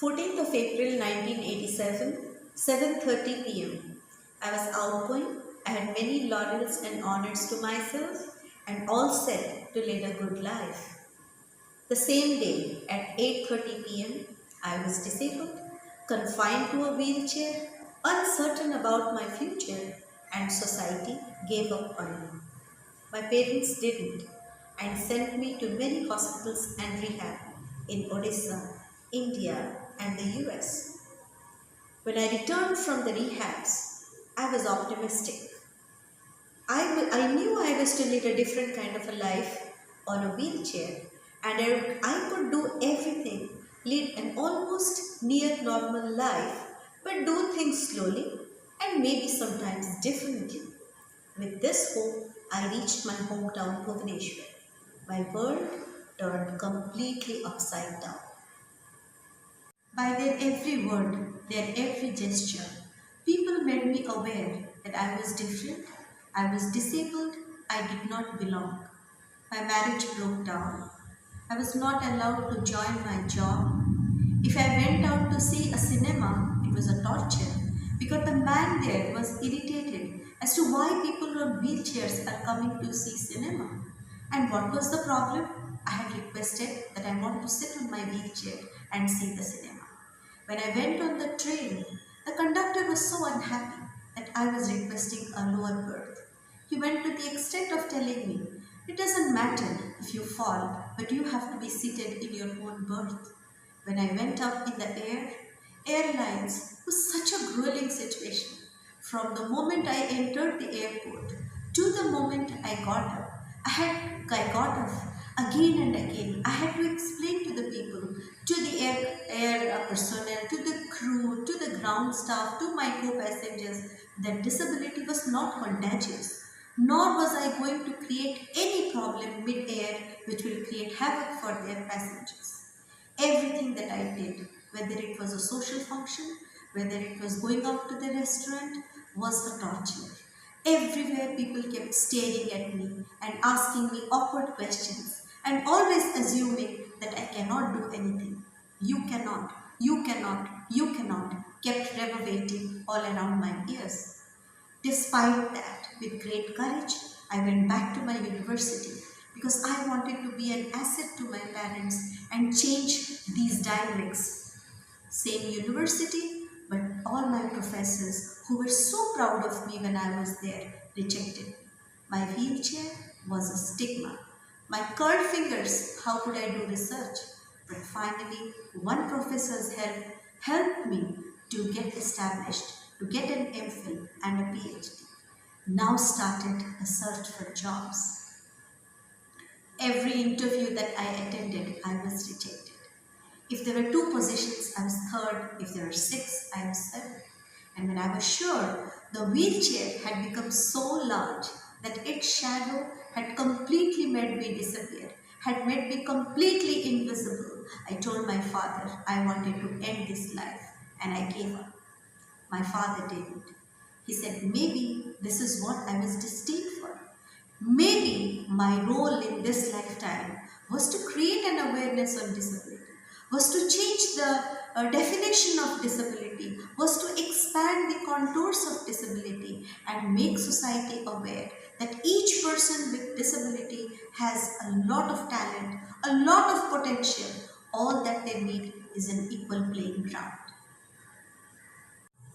14th of April 1987, 7:30 p.m. I was outgoing. I had many laurels and honors to myself and all set to lead a good life. The same day at 8:30 p.m., I was disabled, confined to a wheelchair, uncertain about my future, and society gave up on me. My parents didn't and sent me to many hospitals and rehab in Odisha, India, and the US. When I returned from the rehabs, I was optimistic. I knew I was to lead a different kind of a life on a wheelchair, and I could do everything, lead an almost near normal life, but do things slowly and maybe sometimes differently. With this hope, I reached my hometown Bhubaneswar. My world turned completely upside down. By their every word, their every gesture, people made me aware that I was different, I was disabled, I did not belong. My marriage broke down. I was not allowed to join my job. If I went out to see a cinema, it was a torture because the man there was irritated as to why people on wheelchairs are coming to see cinema. And what was the problem? I had requested that I want to sit on my wheelchair and see the cinema. When I went on the train, the conductor was so unhappy that I was requesting a lower berth. He went to the extent of telling me, it doesn't matter if you fall, but you have to be seated in your own berth. When I went up in the airlines was such a grueling situation. From the moment I entered the airport to the moment I got up, I got off again and again. I had to explain to the people, to the air personnel, to the crew, to the ground staff, to my co-passengers that disability was not contagious. Nor was I going to create any problem mid-air which will create havoc for their passengers. Everything that I did, whether it was a social function, whether it was going out to the restaurant, was a torture. Everywhere people kept staring at me and asking me awkward questions and always assuming that I cannot do anything. You cannot, you cannot, you cannot kept reverberating all around my ears. Despite that, with great courage, I went back to my university because I wanted to be an asset to my parents and change these dynamics. Same university, but all my professors who were so proud of me when I was there rejected me. My wheelchair was a stigma. My curled fingers, how could I do research? But finally, one professor's help helped me to get established, to get an MPhil and a PhD. Now started a search for jobs. Every interview that I attended, I was rejected. If there were 2 positions, I was third. If there were 6, I was 7th. And when I was sure the wheelchair had become so large that its shadow had completely made me disappear, had made me completely invisible, I told my father I wanted to end this life and I gave up. My father didn't. He said, maybe this is what I was destined for. Maybe my role in this lifetime was to create an awareness on disability, was to change the definition of disability, was to expand the contours of disability and make society aware that each person with disability has a lot of talent, a lot of potential. All that they need is an equal playing ground.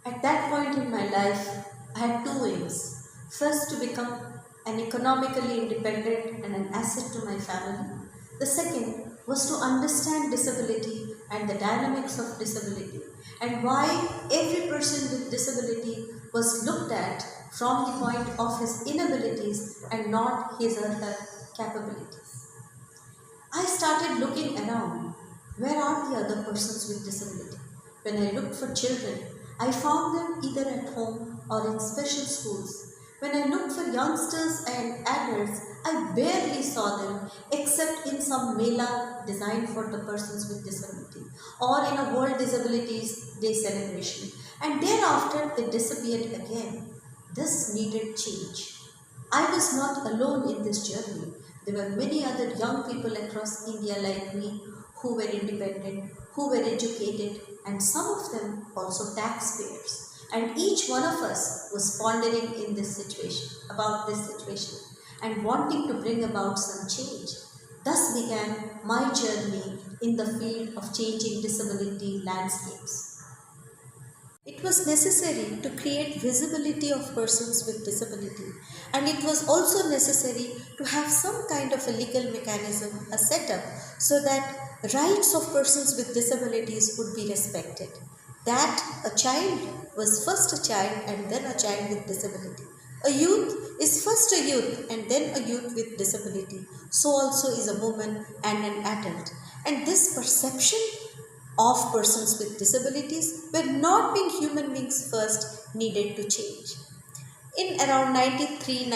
At that point in my life, I had 2 aims. First, to become an economically independent and an asset to my family. The second was to understand disability and the dynamics of disability and why every person with disability was looked at from the point of his inabilities and not his or her capabilities. I started looking around. Where are the other persons with disability? When I looked for children, I found them either at home or in special schools. When I looked for youngsters and adults, I barely saw them except in some mela designed for the persons with disability or in a World Disabilities Day celebration. And thereafter, they disappeared again. This needed change. I was not alone in this journey. There were many other young people across India like me who were independent, who were educated, and some of them also taxpayers. And each one of us was pondering in this situation, about this situation, and wanting to bring about some change. Thus began my journey in the field of changing disability landscapes. It was necessary to create visibility of persons with disability, and it was also necessary to have some kind of a legal mechanism, a setup, so that rights of persons with disabilities would be respected. That a child was first a child and then a child with disability. A youth is first a youth and then a youth with disability. So also is a woman and an adult. And this perception of persons with disabilities were not being human beings first needed to change. In around 93,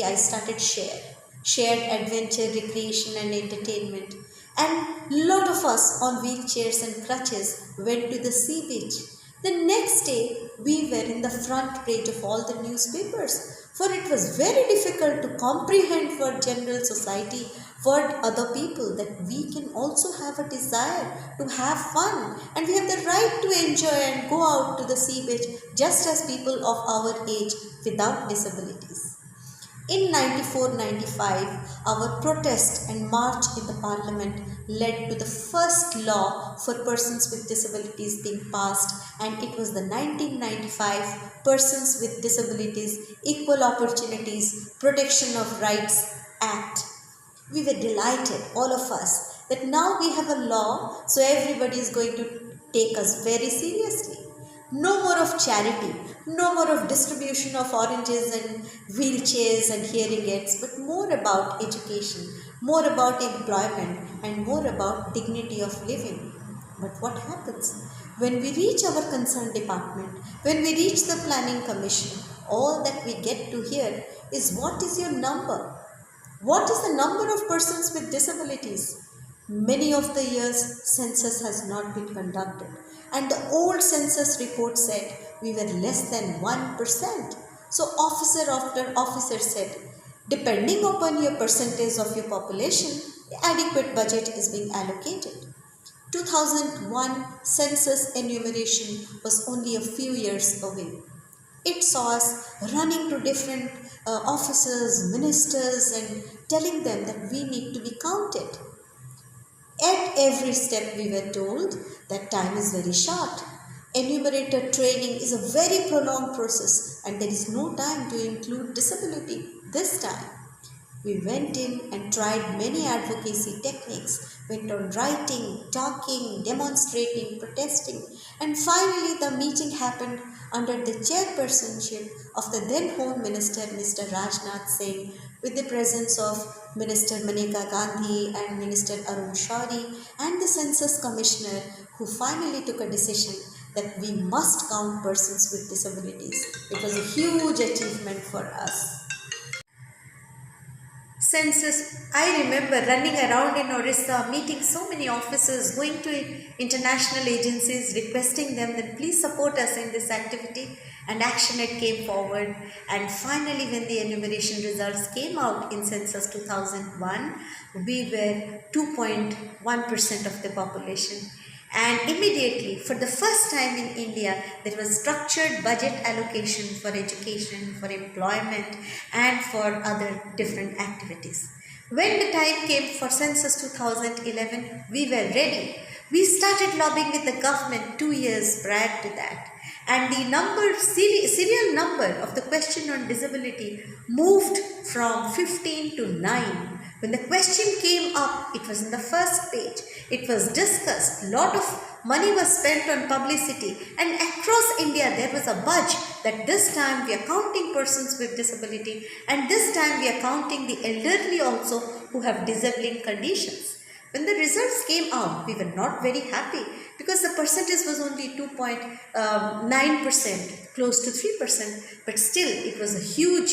I started shared adventure, recreation and entertainment, and lot of us on wheelchairs and crutches went to the sea beach. The next day we were in the front page of all the newspapers, for it was very difficult to comprehend for general society, for other people, that we can also have a desire to have fun and we have the right to enjoy and go out to the sea beach just as people of our age without disabilities. In 94-95, our protest and march in the parliament led to the first law for persons with disabilities being passed, and it was the 1995 Persons with Disabilities Equal Opportunities Protection of Rights Act. We were delighted, all of us, that now we have a law, so everybody is going to take us very seriously. No more of charity, no more of distribution of oranges and wheelchairs and hearing aids, but more about education, more about employment, and more about dignity of living. But what happens? When we reach our concerned department, when we reach the planning commission, all that we get to hear is, what is your number? What is the number of persons with disabilities? Many of the years census has not been conducted, and the old census report said we were less than 1%. So officer after officer said, depending upon your percentage of your population, the adequate budget is being allocated. 2001 census enumeration was only a few years away. It saw us running to different officers, ministers, and telling them that we need to be counted. At every step we were told that time is very short. Enumerator training is a very prolonged process and there is no time to include disability this time. We went in and tried many advocacy techniques, went on writing, talking, demonstrating, protesting, and finally the meeting happened under the chairpersonship of the then Home Minister Mr. Rajnath Singh, with the presence of Minister Maneka Gandhi and Minister Arun Shourie and the Census Commissioner, who finally took a decision that we must count persons with disabilities. It was a huge achievement for us. Census, I remember running around in Orissa, meeting so many officers, going to international agencies, requesting them that please support us in this activity, and ActionAid came forward, and finally when the enumeration results came out in Census 2001, we were 2.1% of the population. And immediately, for the first time in India, there was structured budget allocation for education, for employment, and for other different activities. When the time came for Census 2011, we were ready. We started lobbying with the government 2 years prior to that. And the serial number of the question on disability moved from 15 to 9. When the question came up, it was in the first page. It was discussed. A lot of money was spent on publicity. And across India, there was a budge that this time we are counting persons with disability. And this time we are counting the elderly also who have disabling conditions. When the results came out, we were not very happy because the percentage was only 2.9%, close to 3%. But still, it was a huge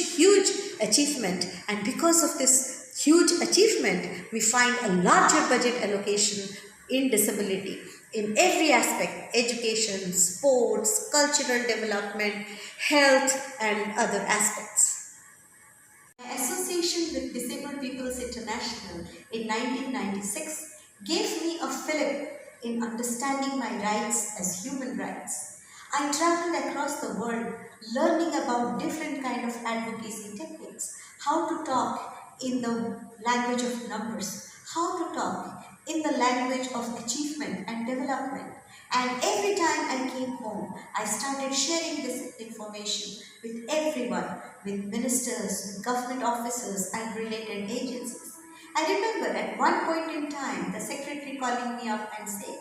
achievement. And because of this huge achievement, we find a larger budget allocation in disability in every aspect: education, sports, cultural development, health, and other aspects. My association with Disabled People's International in 1996 gave me a fillip in understanding my rights as human rights. I traveled across the world learning about different kind of advocacy techniques, how to talk in the language of numbers, how to talk in the language of achievement and development. And every time I came home, I started sharing this information with everyone, with ministers, with government officers and related agencies. I remember at one point in time, the secretary calling me up and saying,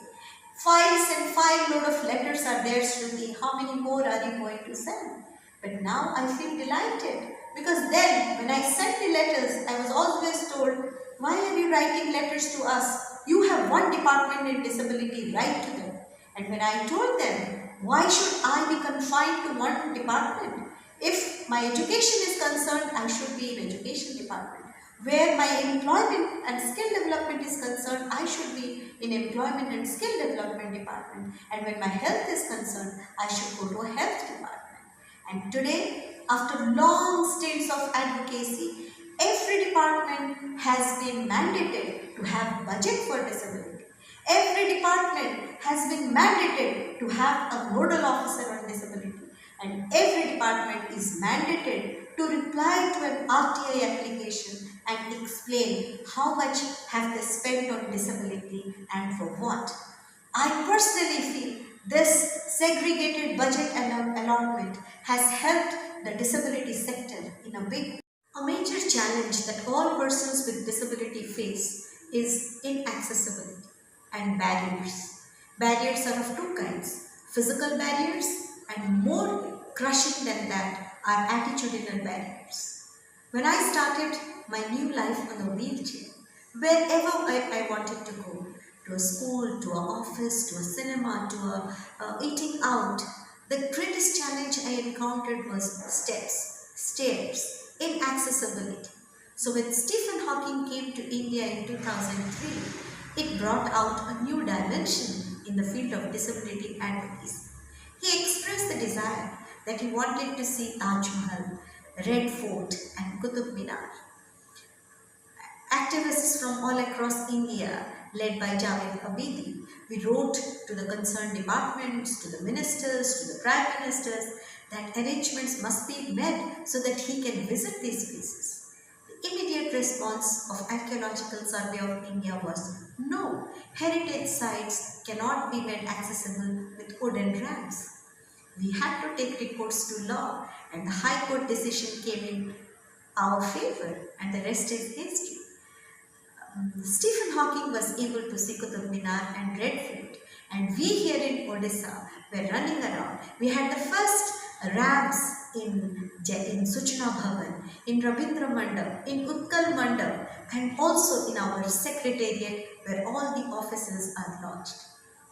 files and file load of letters are there, Shruti. How many more are you going to send? But now I feel delighted because then when I sent the letters, I was always told, why are you writing letters to us? You have one department in disability, write to them. And when I told them, why should I be confined to one department? If my education is concerned, I should be in education department. Where my employment and skill development is concerned, I should be in employment and skill development department. And when my health is concerned, I should go to a health department. And today, after long stints of advocacy, every department has been mandated to have budget for disability. Every department has been mandated to have a nodal officer on disability. And every department is mandated to reply to an RTI application and explain how much have they spent on disability and for what. I personally feel this segregated budget allotment has helped the disability sector in a big way. A major challenge that all persons with disability face is inaccessibility and barriers. Barriers are of two kinds, physical barriers and more crushing than that are attitudinal barriers. When I started my new life on a wheelchair, wherever I wanted to go, to a school, to an office, to a cinema, to a eating out, the greatest challenge I encountered was stairs, inaccessibility. So when Stephen Hawking came to India in 2003, it brought out a new dimension in the field of disability advocacy. He expressed the desire that he wanted to see Taj Mahal, Red Fort and Qutub Minar. Activists from all across India, led by Javed Abidi, we wrote to the concerned departments, to the ministers, to the prime ministers, that arrangements must be made so that he can visit these places. The immediate response of Archaeological Survey of India was, no, heritage sites cannot be made accessible with wooden ramps. We had to take recourse to law, and the High Court decision came in our favor, and the rest is history. Stephen Hawking was able to see Qutub Minar and Red Fort, and we here in Odisha were running around. We had the first ramps in Suchna Bhavan, in Rabindra Mandap, in Utkal Mandap, and also in our secretariat where all the offices are lodged.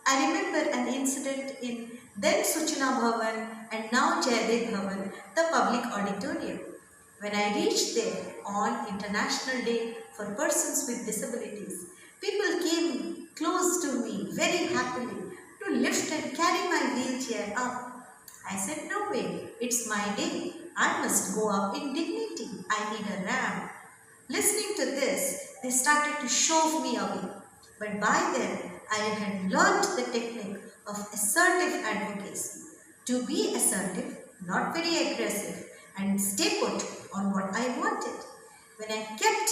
I remember an incident in then Suchna Bhavan and now Jayadev Bhavan, the public auditorium. When I reached there on International Day for Persons with Disabilities, people came close to me very happily to lift and carry my wheelchair up. I said, no way, it's my day. I must go up in dignity. I need a ramp. Listening to this, they started to shove me away. But by then, I had learnt the technique of assertive advocacy. To be assertive, not very aggressive, and stay put on what I wanted. When I kept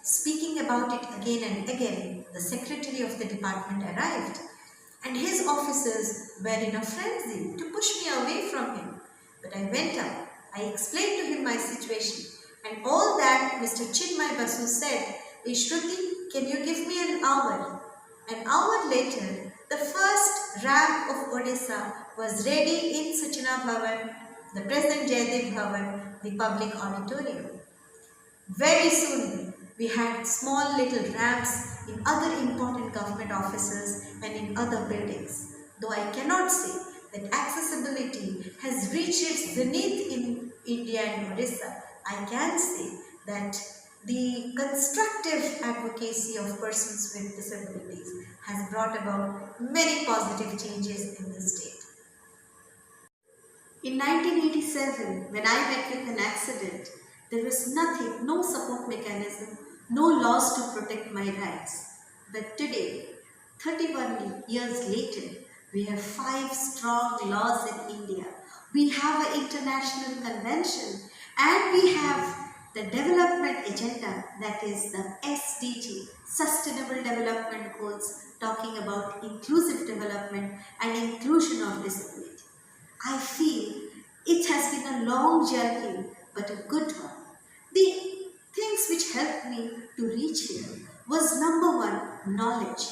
speaking about it again and again, the secretary of the department arrived, and his officers were in a frenzy to push me away from him. But I went up, I explained to him my situation, and all that Mr. Chinmay Basu said is, Shruti, can you give me an hour? An hour later, the first ramp of Odisha was ready in Suchna Bhavan, the present Jayadev Bhavan, the public auditorium. Very soon, we had small little ramps in other important government offices and in other buildings. Though I cannot say that accessibility has reached its zenith in India and Odisha, I can say that the constructive advocacy of persons with disabilities has brought about many positive changes in the state. In 1987, when I met with an accident, there was nothing, no support mechanism, no laws to protect my rights. But today, 31 years later, we have 5 strong laws in India. We have an international convention and we have the development agenda, that is the SDG, Sustainable Development Goals, talking about inclusive development and inclusion of disability. I feel it has been a long journey, but a good one. The things which helped me to reach here was number one, knowledge.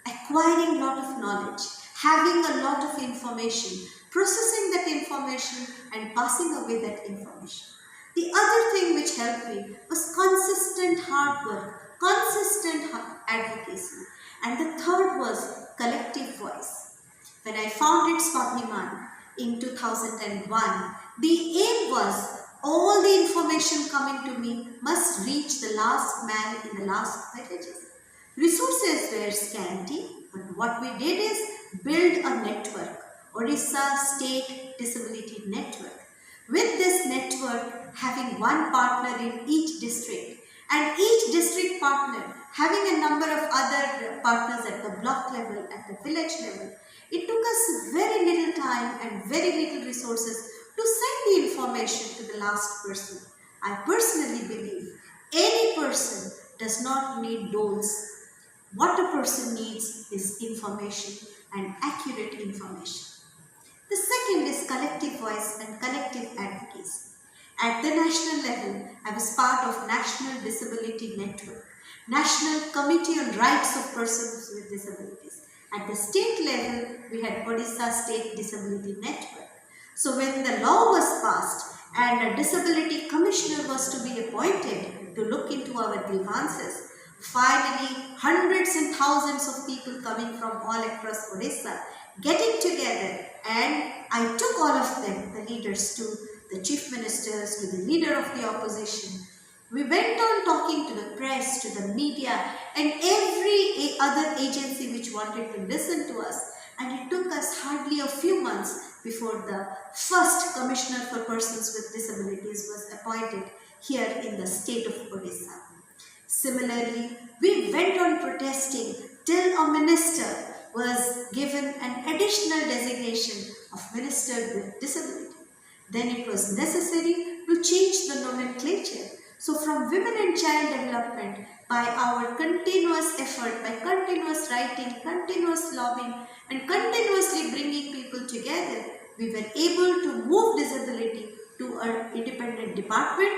Acquiring a lot of knowledge, having a lot of information, processing that information and passing away that information. The other thing which helped me was consistent hard work, consistent advocacy. And the third was collective voice. When I founded Swabhiman in 2001, the aim was all the information coming to me must reach the last man in the last villages. Resources were scanty, but what we did is build a network, Odisha State Disability Network. With this network having one partner in each district and each district partner having a number of other partners at the block level, at the village level, it took us very little time and very little resources to send the information to the last person. I personally believe any person does not need doles. What a person needs is information and accurate information. The second is collective voice and collective advocacy. At the national level, I was part of National Disability Network, National Committee on Rights of Persons with Disabilities. At the state level, we had Odisha State Disability Network. So when the law was passed and a disability commissioner was to be appointed to look into our grievances, finally hundreds and thousands of people coming from all across Odisha getting together, and I took all of them, the leaders, to the chief ministers, to the leader of the opposition. We went on talking to the press, to the media and every other agency which wanted to listen to us, and it took us hardly a few months before the first Commissioner for Persons with Disabilities was appointed here in the state of Odisha. Similarly, we went on protesting till a minister was given an additional designation of Minister with Disability. Then it was necessary to change the nomenclature. So from women and child development, by our continuous effort, by continuous writing, continuous lobbying and continuously bringing people together, we were able to move disability to an independent department,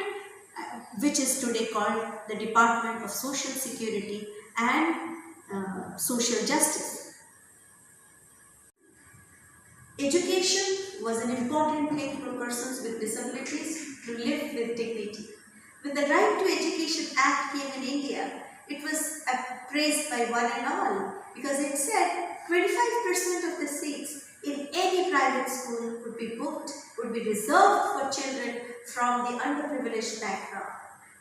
which is today called the Department of Social Security and Social Justice. Education was an important thing for persons with disabilities to live with dignity. When the Right to Education Act came in India, it was praised by one and all because it said 25% of the seats in any private school would be booked, would be reserved for children from the underprivileged background.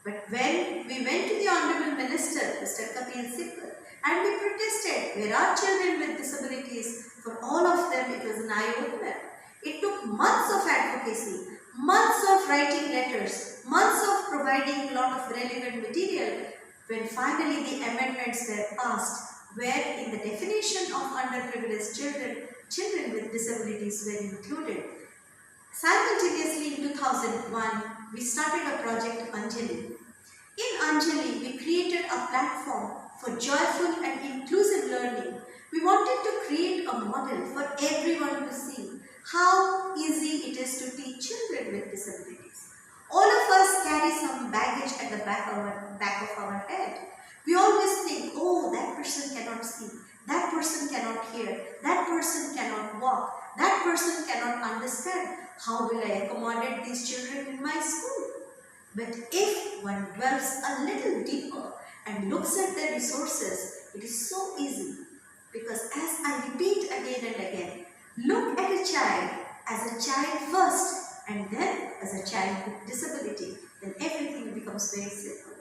But when we went to the Honorable Minister, Mr. Kapil Sibal, and we protested, where are children with disabilities? For all of them, it was an eye-opener. It took months of advocacy, months of writing letters, months of providing a lot of relevant material, when finally the amendments were passed, where in the definition of underprivileged children, children with disabilities were included. Simultaneously in 2001, we started a project Anjali. In Anjali, we created a platform for joyful and inclusive learning. We wanted to create a model for everyone to see how easy it is to teach children with disabilities. All of us carry some baggage at the back of our head. We always think, oh, that person cannot see, that person cannot hear, that person cannot walk, that person cannot understand. How will I accommodate these children in my school? But if one dwells a little deeper and looks at the resources, it is so easy. Because as I repeat again and again, look at a child as a child first and then as a child with disability, then everything becomes very simple.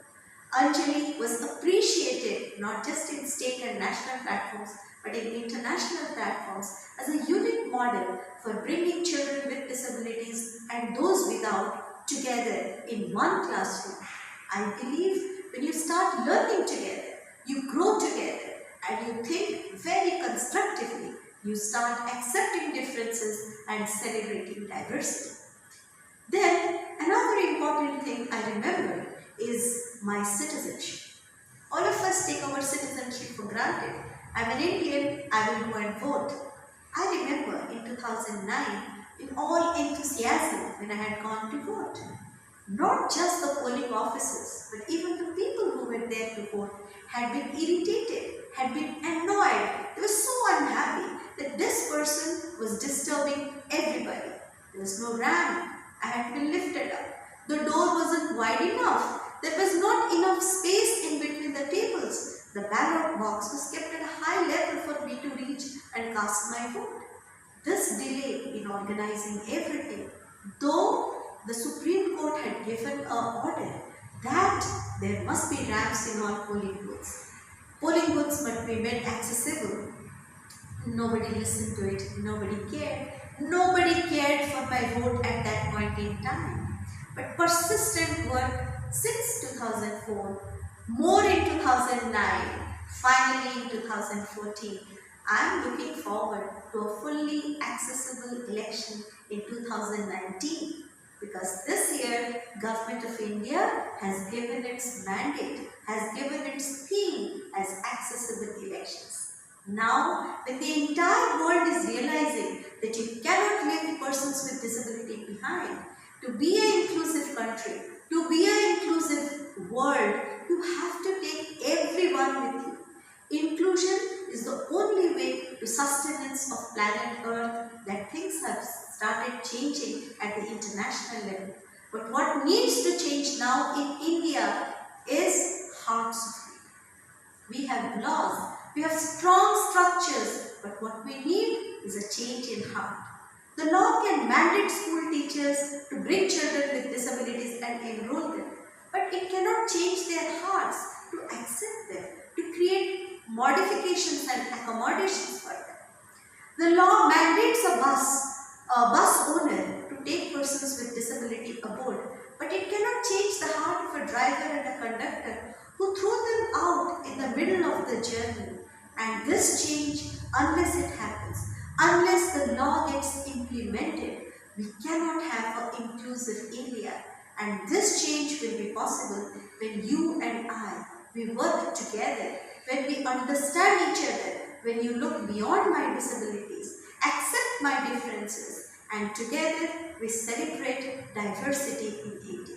Anjali was appreciated not just in state and national platforms but in international platforms as a unique model for bringing children with disabilities and those without together in one classroom. I believe when you start learning together, you grow together, and you think very constructively, you start accepting differences and celebrating diversity. Then another important thing I remember is my citizenship. All of us take our citizenship for granted. I'm an Indian, I will go and vote. I remember in 2009, in all enthusiasm when I had gone to vote. Not just the polling officers, but even the people who were there to vote had been irritated, had been annoyed. They were so unhappy that this person was disturbing everybody. There was no ramp. I had been lifted up. The door wasn't wide enough. There was not enough space in between the tables. The ballot box was kept at a high level for me to reach and cast my vote. This delay in organizing everything, though the Supreme Court had given an order that there must be ramps in all polling booths. Polling booths must be made accessible. Nobody listened to it. Nobody cared. Nobody cared for my vote at that point in time. But persistent work since 2004, more in 2009, finally in 2014, I am looking forward to a fully accessible election in 2019 because this year Government of India has given its mandate, has given its theme as accessible elections. Now, when the entire world is realizing that you cannot leave persons with disability behind, to be an inclusive country, to be an inclusive world, you have to take everyone with you. Inclusion is the only way to sustenance of planet Earth that things have started changing at the international level. But what needs to change now in India is hearts of freedom. We have laws, we have strong structures, but what we need is a change in heart. The law can mandate school teachers to bring children with disabilities and enroll them, but it cannot change their hearts to accept them, to create modifications and accommodations for them. The law mandates a bus owner to take persons with disability aboard, but it cannot change the heart of a driver and a conductor who threw them out in the middle of the journey. And this change, unless it happens, unless the law gets implemented, we cannot have an inclusive India. And this change will be possible when you and we work together, when we understand each other, when you look beyond my disabilities, accept my differences, and together we celebrate diversity in India.